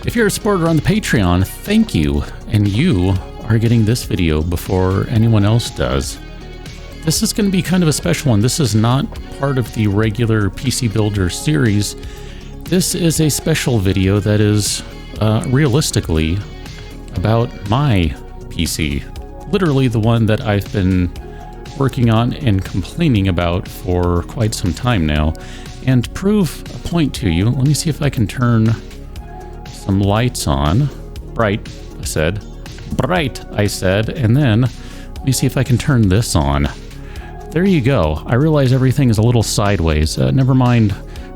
If you're a supporter on the Patreon, thank you, and you are getting this video before anyone else does. This is going to be kind of a special one. This is not part of the regular PC Builder series. This is a special video that is realistically about my PC. Literally the one that I've been working on and complaining about for quite some time now. And to prove a point to you, let me see if I can turn some lights on. Bright, I said. Bright, I said. And then let me see if I can turn this on. There you go. I realize everything is a little sideways. Never mind,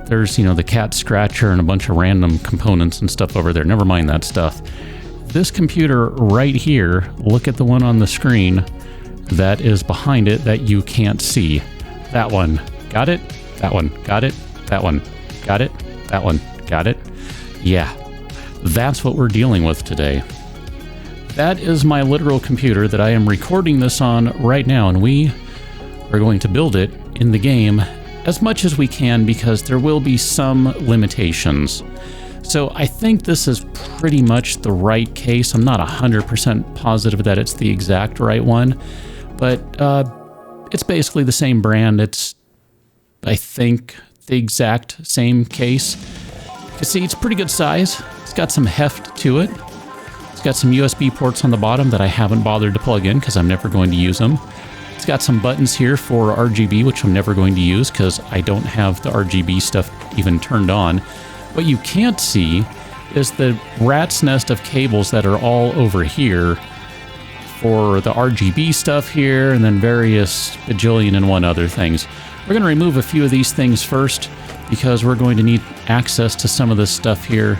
there's, the cat scratcher and a bunch of random components and stuff over there. Never mind that stuff. This computer right here, look at the one on the screen that is behind it that you can't see. That one. Got it? That one. Got it? That one. Got it? That one. Got it? Yeah. That's what we're dealing with today. That is my literal computer that I am recording this on right now, and we are going to build it in the game as much as we can because there will be some limitations. So I think this is pretty much the right case. I'm not 100% positive that it's the exact right one, but it's basically the same brand. It's, I think, the exact same case. You see, it's pretty good size. It's got some heft to it. It's got some USB ports on the bottom that I haven't bothered to plug in because I'm never going to use them. It's got some buttons here for RGB, which I'm never going to use because I don't have the RGB stuff even turned on. What you can't see is the rat's nest of cables that are all over here for the RGB stuff here, and then various bajillion and one other things. We're going to remove a few of these things first because we're going to need access to some of this stuff here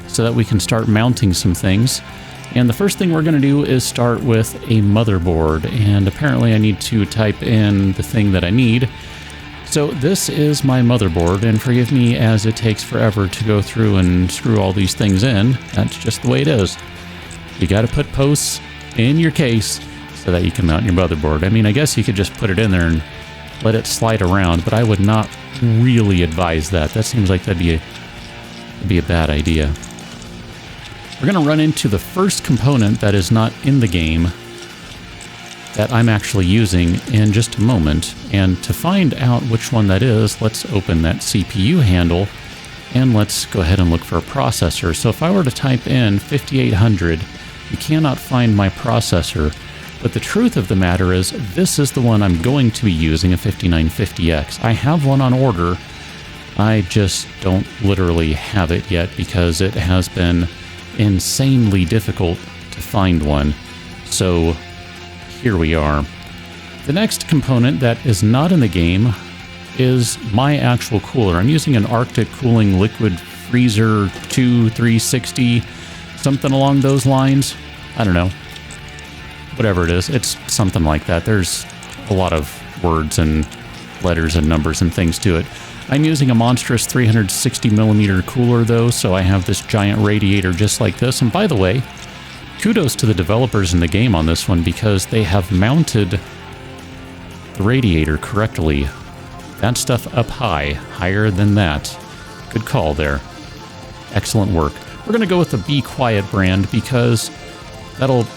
so that we can start mounting some things. And the first thing we're going to do is start with a motherboard, and apparently I need to type in the thing that I need. So this is my motherboard, and forgive me as it takes forever to go through and screw all these things in. That's just the way it is. You got to put posts in your case so that you can mount your motherboard. I mean, I guess you could just put it in there and let it slide around, but I would not really advise that. That seems like that'd be a bad idea. We're going to run into the first component that is not in the game that I'm actually using in just a moment. And to find out which one that is, let's open that CPU handle and let's go ahead and look for a processor. So if I were to type in 5800, you cannot find my processor. But the truth of the matter is, this is the one I'm going to be using, a 5950X. I have one on order. I just don't literally have it yet because it has been insanely difficult to find one. So here we are. The next component that is not in the game is my actual cooler. I'm using an Arctic Cooling Liquid Freezer 2360, something along those lines. I don't know. Whatever it is, it's something like that. There's a lot of words and letters and numbers and things to it. I'm using a monstrous 360 millimeter cooler though, so I have this giant radiator just like this. And by the way, kudos to the developers in the game on this one because they have mounted the radiator correctly. That stuff up high, higher than that. Good call there. Excellent work. We're going to go with the Be Quiet brand because that'll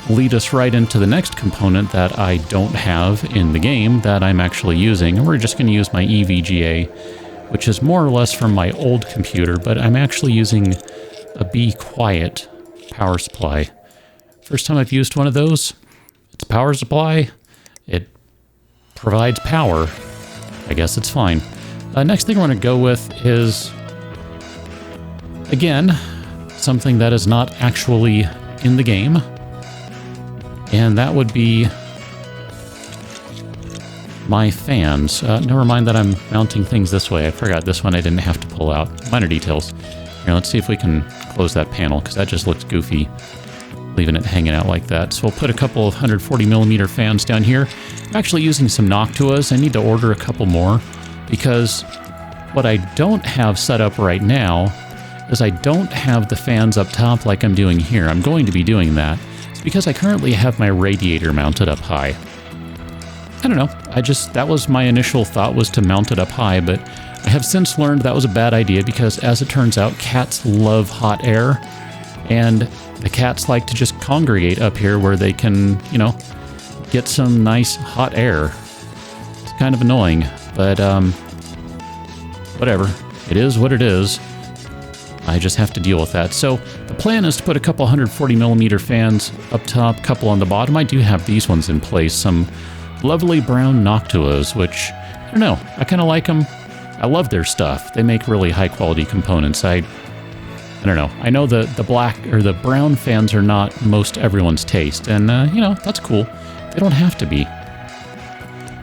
lead us right into the next component that I don't have in the game that I'm actually using. And we're just going to use my EVGA, which is more or less from my old computer, but I'm actually using a Be Quiet power supply. First time I've used one of those. It's a power supply. It provides power. I guess it's fine. Next thing we're going to go with is, again, something that is not actually in the game. And that would be my fans. Never mind that I'm mounting things this way. I forgot this one I didn't have to pull out. Minor details. Here, let's see if we can close that panel, because that just looks goofy, leaving it hanging out like that. So we'll put a couple of 140 millimeter fans down here. I'm actually using some Noctuas. I need to order a couple more, because what I don't have set up right now is I don't have the fans up top like I'm doing here. I'm going to be doing that. It's because I currently have my radiator mounted up high. I don't know, that was my initial thought, was to mount it up high, but I have since learned that was a bad idea because, as it turns out, cats love hot air, and the cats like to just congregate up here where they can, you know, get some nice hot air. It's kind of annoying, but whatever. It is what it is. I just have to deal with that. So the plan is to put a couple 140mm fans up top, couple on the bottom. I do have these ones in place, some lovely brown Noctuas, which, I don't know, I kind of like them. I love their stuff. They make really high quality components. I don't know. I know the black or the brown fans are not most everyone's taste, and you know, that's cool. They don't have to be.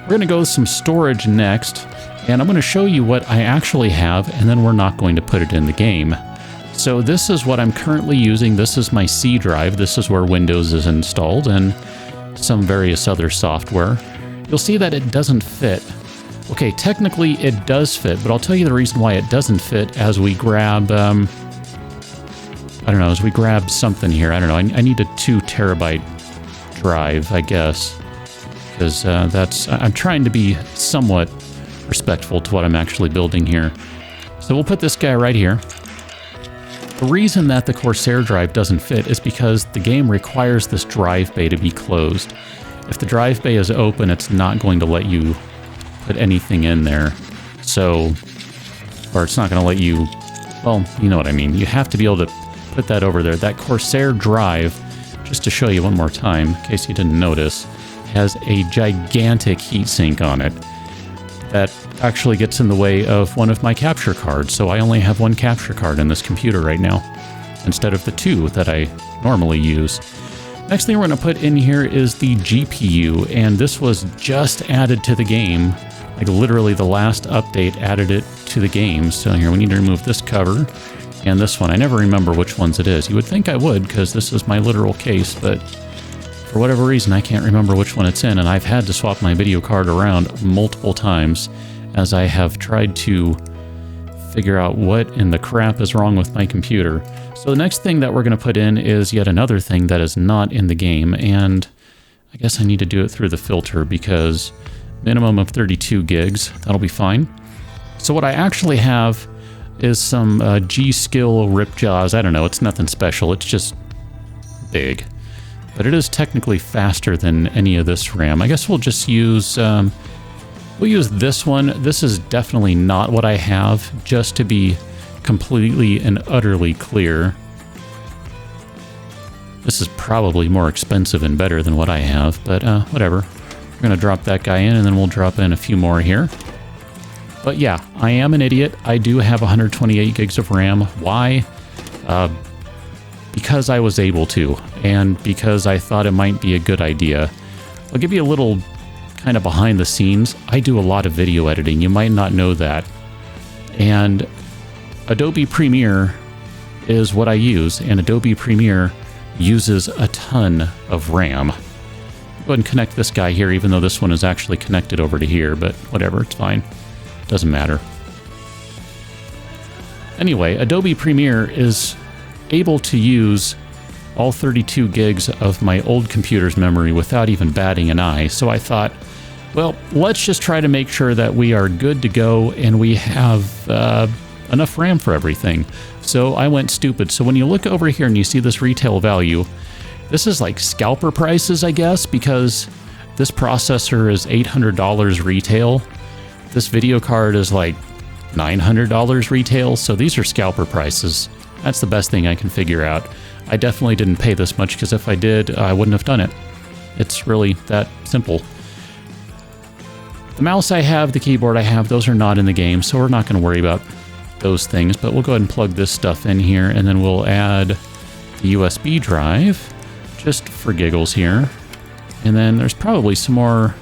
We're going to go with some storage next, and I'm going to show you what I actually have, and then we're not going to put it in the game. So this is what I'm currently using. This is my C drive. This is where Windows is installed and some various other software. You'll see that it doesn't fit. Okay, technically it does fit, but I'll tell you the reason why it doesn't fit as we grab, I don't know, as we grab something here. I don't know, I need a 2 terabyte drive, I guess, because I'm trying to be somewhat respectful to what I'm actually building here. So we'll put this guy right here. The reason that the Corsair drive doesn't fit is because the game requires this drive bay to be closed. If the drive bay is open, it's not going to let you put anything in there. So, or it's not going to let you, well, you know what I mean. You have to be able to put that over there. That Corsair drive, just to show you one more time, in case you didn't notice, has a gigantic heatsink on it that actually gets in the way of one of my capture cards. So I only have one capture card in this computer right now, instead of the 2 that I normally use. Next thing we're going to put in here is the GPU, and this was just added to the game. Like literally the last update added it to the game. So here we need to remove this cover and this one. I never remember which ones it is. You would think I would because this is my literal case, but for whatever reason I can't remember which one it's in, and I've had to swap my video card around multiple times as I have tried to figure out what in the crap is wrong with my computer. So the next thing that we're going to put in is yet another thing that is not in the game, and I guess I need to do it through the filter because minimum of 32 gigs, that'll be fine. So what I actually have is some G-Skill Ripjaws. I don't know, it's nothing special, it's just big. But it is technically faster than any of this RAM. I guess we'll just use, we'll use this one. This is definitely not what I have, just to be completely and utterly clear. This is probably more expensive and better than what I have, but whatever. We're going to drop that guy in, and then we'll drop in a few more here. But yeah, I am an idiot. I do have 128 gigs of RAM. Why? Because I was able to, and because I thought it might be a good idea. I'll give you a little kind of behind the scenes. I do a lot of video editing. You might not know that. And Adobe Premiere is what I use, and Adobe Premiere uses a ton of RAM. Go ahead and connect this guy here, even though this one is actually connected over to here, but whatever, it's fine. Doesn't matter. Anyway, Adobe Premiere is able to use all 32 gigs of my old computer's memory without even batting an eye. So I thought, well, let's just try to make sure that we are good to go and we have enough RAM for everything. So I went stupid. So when you look over here and you see this retail value, this is like scalper prices, I guess, because this processor is $800 retail. This video card is like $900 retail. So these are scalper prices. That's the best thing I can figure out. I definitely didn't pay this much because if I did, I wouldn't have done it. It's really that simple. The mouse I have, the keyboard I have, those are not in the game, so we're not going to worry about those things. But we'll go ahead and plug this stuff in here, and then we'll add the USB drive, just for giggles here. And then there's probably some more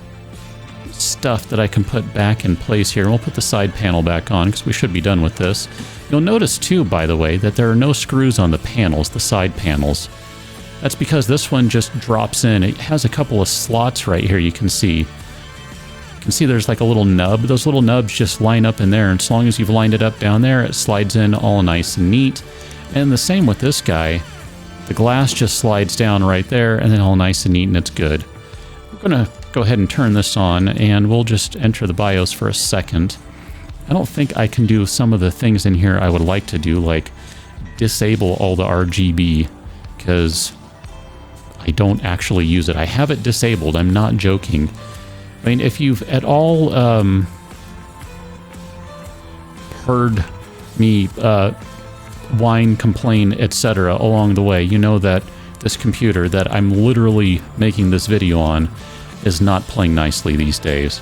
stuff that I can put back in place here. We'll put the side panel back on because we should be done with this. You'll notice too, by the way, that there are no screws on the panels, the side panels. That's because this one just drops in. It has a couple of slots right here you can see. You can see there's like a little nub. Those little nubs just line up in there, and as long as you've lined it up down there, it slides in all nice and neat. And the same with this guy. The glass just slides down right there, and then all nice and neat, and it's good. We're going to go ahead and turn this on, and we'll just enter the BIOS for a second. I don't think I can do some of the things in here I would like to do, like disable all the RGB, because I don't actually use it. I have it disabled. I'm not joking. I mean, if you've at all heard me whine, complain, etc. along the way, you know that this computer that I'm literally making this video on is not playing nicely these days.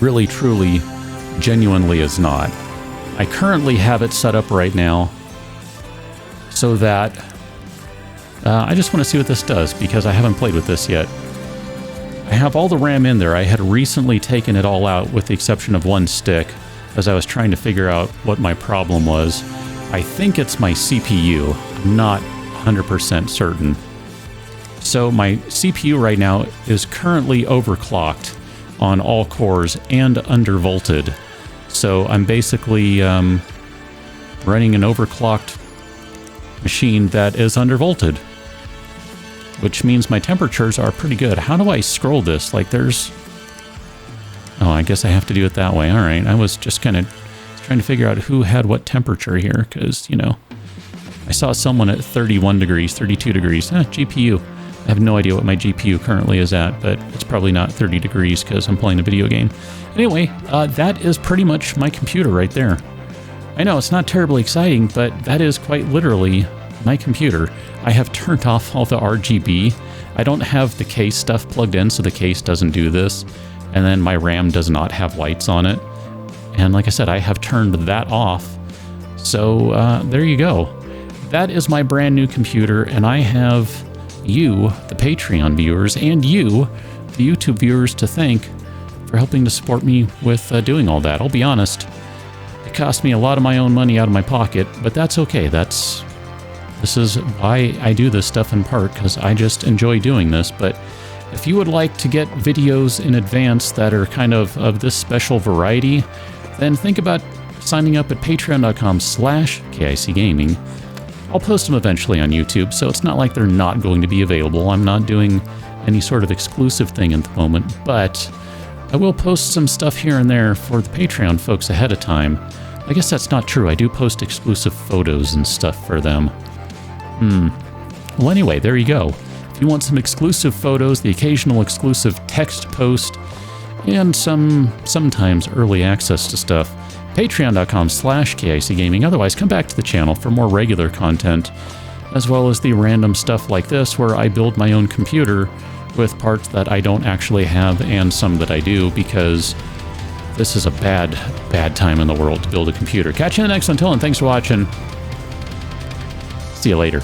Really, truly, genuinely is not. I currently have it set up right now so that I just want to see what this does, because I haven't played with this yet. I have all the RAM in there. I had recently taken it all out with the exception of one stick as I was trying to figure out what my problem was. I think it's my CPU. I'm not 100% certain. So my CPU right now is currently overclocked on all cores and undervolted. So I'm basically running an overclocked machine that is undervolted, which means my temperatures are pretty good. How do I scroll this? Like there's... Oh, I guess I have to do it that way. All right. I was just kind of trying to figure out who had what temperature here, because, you know, I saw someone at 31 degrees, 32 degrees. GPU. I have no idea what my GPU currently is at, but it's probably not 30 degrees because I'm playing a video game. Anyway, that is pretty much my computer right there. I know it's not terribly exciting, but that is quite literally my computer. I have turned off all the RGB. I don't have the case stuff plugged in, so the case doesn't do this. And then my RAM does not have lights on it. And like I said, I have turned that off. So there you go. That is my brand new computer, and I have you, the Patreon viewers, and you, the YouTube viewers, to thank for helping to support me with doing all that. I'll be honest, it cost me a lot of my own money out of my pocket, but that's okay. This is why I do this stuff in part, because I just enjoy doing this. But if you would like to get videos in advance that are kind of this special variety, then think about signing up at patreon.com/KICgaming. I'll post them eventually on YouTube, so it's not like they're not going to be available. I'm not doing any sort of exclusive thing at the moment, but I will post some stuff here and there for the Patreon folks ahead of time. I guess that's not true. I do post exclusive photos and stuff for them. Well, anyway, there you go. If you want some exclusive photos, the occasional exclusive text post, and sometimes early access to stuff, patreon.com/KICgaming. Otherwise, come back to the channel for more regular content, as well as the random stuff like this, where I build my own computer with parts that I don't actually have and some that I do, because this is a bad time in the world to build a computer. Catch you in the next one. Until then, thanks for watching. See you later.